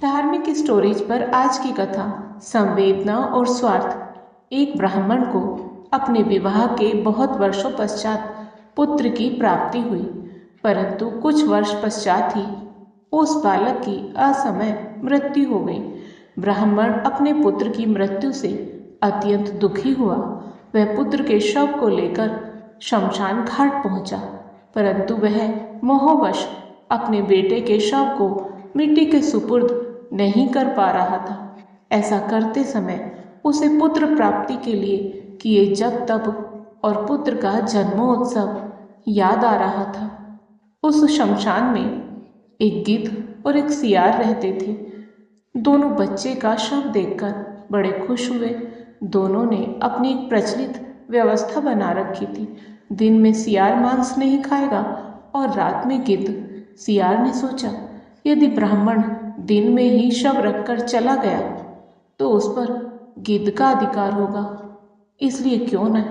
धार्मिक स्टोरीज पर आज की कथा संवेदना और स्वार्थ। एक ब्राह्मण को अपने विवाह के बहुत वर्षों पश्चात पुत्र की प्राप्ति हुई, परंतु कुछ वर्ष पश्चात ही उस बालक की असमय मृत्यु हो गई। ब्राह्मण अपने पुत्र की मृत्यु से अत्यंत दुखी हुआ। वह पुत्र के शव को लेकर शमशान घाट पहुंचा, परंतु वह मोहवश अपने बेटे के शव को मिट्टी के सुपुर्द नहीं कर पा रहा था। ऐसा करते समय उसे पुत्र प्राप्ति के लिए किए जप तप और पुत्र का जन्मोत्सव याद आ रहा था। उस शमशान में एक गिद्ध और एक सियार रहते थे। दोनों बच्चे का शव देखकर बड़े खुश हुए। दोनों ने अपनी एक प्रचलित व्यवस्था बना रखी थी। दिन में सियार मांस नहीं खाएगा और रात में गिद्ध। सियार ने सोचा, यदि ब्राह्मण दिन में ही शव रखकर चला गया तो उस पर गिद्ध का अधिकार होगा, इसलिए क्यों न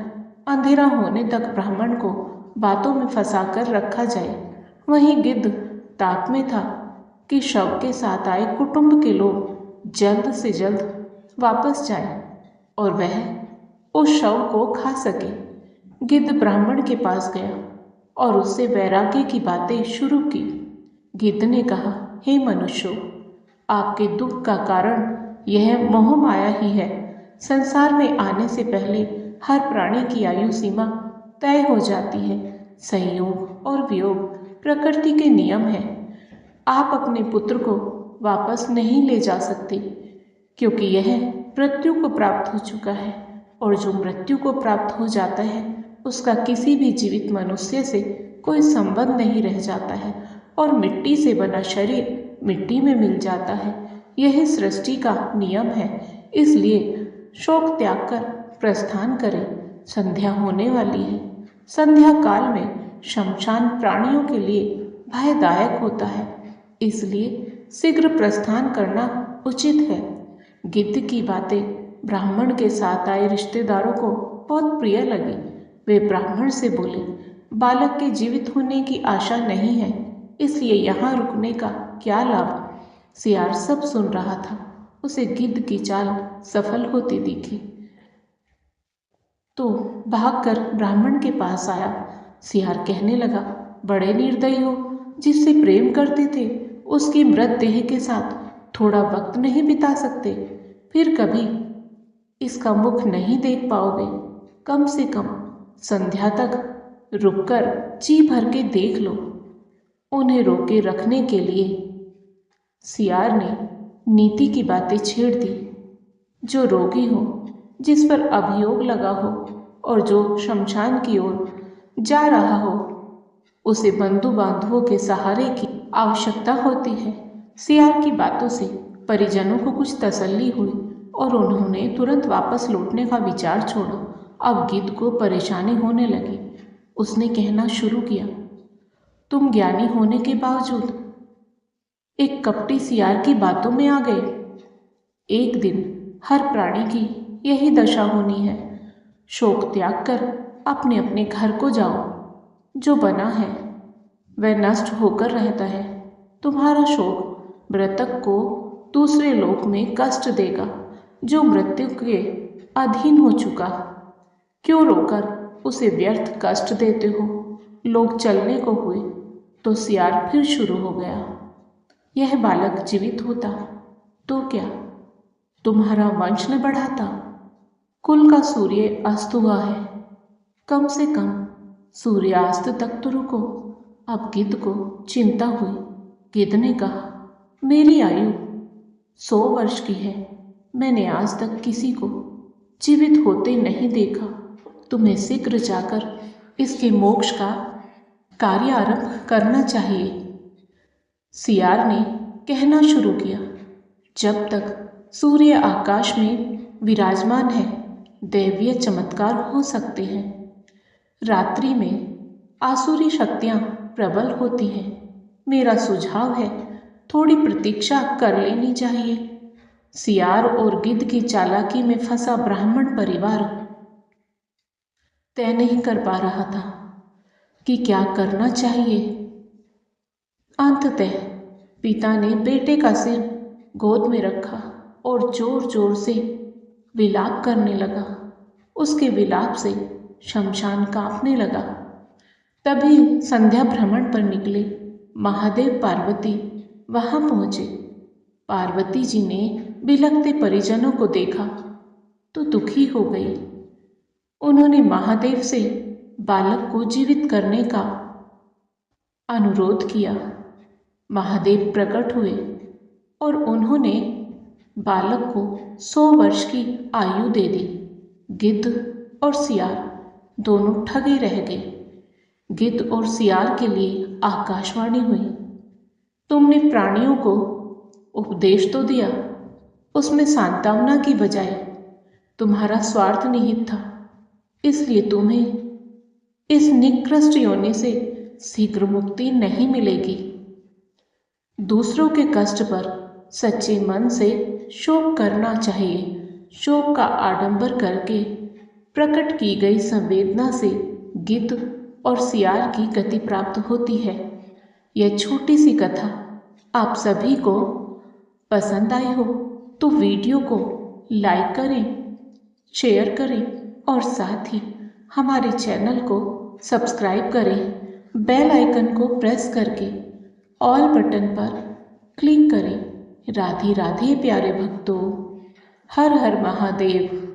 अंधेरा होने तक ब्राह्मण को बातों में फंसाकर रखा जाए। वहीं गिद्ध ताक में था कि शव के साथ आए कुटुंब के लोग जल्द से जल्द वापस जाएं और वह उस शव को खा सके। गिद्ध ब्राह्मण के पास गया और उससे वैराग्य की बातें शुरू की। गिद्ध ने कहा, हे मनुष्यों, आपके दुख का कारण यह मोह माया ही है। संसार में आने से पहले हर प्राणी की आयु सीमा तय हो जाती है। संयोग और वियोग प्रकृति के नियम हैं। आप अपने पुत्र को वापस नहीं ले जा सकते, क्योंकि यह मृत्यु को प्राप्त हो चुका है, और जो मृत्यु को प्राप्त हो जाता है उसका किसी भी जीवित मनुष्य से कोई संबंध नहीं रह जाता है, और मिट्टी से बना शरीर मिट्टी में मिल जाता है। यही सृष्टि का नियम है। इसलिए शोक त्याग कर प्रस्थान करें। संध्या होने वाली है। संध्या काल में शमशान प्राणियों के लिए भयदायक होता है, इसलिए शीघ्र प्रस्थान करना उचित है। गिद्ध की बातें ब्राह्मण के साथ आए रिश्तेदारों को बहुत प्रिय लगी। वे ब्राह्मण से बोले, बालक के जीवित होने की आशा नहीं है, इसलिए यहाँ रुकने का क्या लाभ। सियार सब सुन रहा था। उसे गिद्ध की चाल सफल होती दिखी तो भागकर ब्राह्मण के पास आया। सियार कहने लगा, बड़े निर्दयी हो। जिससे प्रेम करते थे उसकी मृत देह के साथ थोड़ा वक्त नहीं बिता सकते, फिर कभी इसका मुख नहीं देख पाओगे। कम से कम संध्या तक रुककर जी भर के देख लो। उन्हें रोके रखने के लिए सियार ने नीति की बातें छेड़ दी। जो रोगी हो, जिस पर अभियोग लगा हो और जो शमशान की ओर जा रहा हो, उसे बंधु बांधवों के सहारे की आवश्यकता होती है। सियार की बातों से परिजनों को कुछ तसल्ली हुई और उन्होंने तुरंत वापस लौटने का विचार छोड़ा। अब गिद्ध को परेशानी होने लगी। उसने कहना शुरू किया, तुम ज्ञानी होने के बावजूद एक कपटी सियार की बातों में आ गए। एक दिन हर प्राणी की यही दशा होनी है। शोक त्याग कर अपने अपने घर को जाओ। जो बना है वह नष्ट होकर रहता है। तुम्हारा शोक मृतक को दूसरे लोक में कष्ट देगा, जो मृत्यु के अधीन हो चुका। क्यों रोकर उसे व्यर्थ कष्ट देते हो। लोग चलने को हुए तो सियार फिर शुरू हो गया। यह बालक जीवित होता तो क्या तुम्हारा वंश न बढ़ाता। कुल का सूर्य अस्त हुआ है, कम से कम सूर्यास्त तक तो रुको। अब गिद्ध को चिंता हुई। गिद्ध ने कहा, मेरी आयु 100 वर्ष की है। मैंने आज तक किसी को जीवित होते नहीं देखा। तुम्हें शीघ्र जाकर इसके मोक्ष का कार्य आरंभ करना चाहिए। सियार ने कहना शुरू किया, जब तक सूर्य आकाश में विराजमान है दैवीय चमत्कार हो सकते हैं। रात्रि में आसुरी शक्तियां प्रबल होती हैं। मेरा सुझाव है, थोड़ी प्रतीक्षा कर लेनी चाहिए। सियार और गिद्ध की चालाकी में फंसा ब्राह्मण परिवार तय नहीं कर पा रहा था कि क्या करना चाहिए। अंततः पिता ने बेटे का सिर गोद में रखा और जोर जोर से विलाप करने लगा। उसके विलाप से शमशान कांपने लगा। तभी संध्या भ्रमण पर निकले महादेव पार्वती वहां पहुंचे। पार्वती जी ने बिलखते परिजनों को देखा तो दुखी हो गई। उन्होंने महादेव से बालक को जीवित करने का अनुरोध किया। महादेव प्रकट हुए और उन्होंने बालक को 100 वर्ष की आयु दे दी। गिद्ध और सियार दोनों ठगे रह गए। गिद्ध और सियार के लिए आकाशवाणी हुई, तुमने प्राणियों को उपदेश तो दिया, उसमें सांत्वना की बजाय तुम्हारा स्वार्थ निहित था, इसलिए तुम्हें इस निकृष्ट योनि से शीघ्र मुक्ति नहीं मिलेगी। दूसरों के कष्ट पर सच्चे मन से शोक करना चाहिए। शोक का आडंबर करके प्रकट की गई संवेदना से गिद्ध और सियार की गति प्राप्त होती है। यह छोटी सी कथा आप सभी को पसंद आई हो तो वीडियो को लाइक करें, शेयर करें और साथ ही हमारे चैनल को सब्सक्राइब करें। बेल आइकन को प्रेस करके ऑल बटन पर क्लिक करें। राधे राधे प्यारे भक्तों, हर हर महादेव।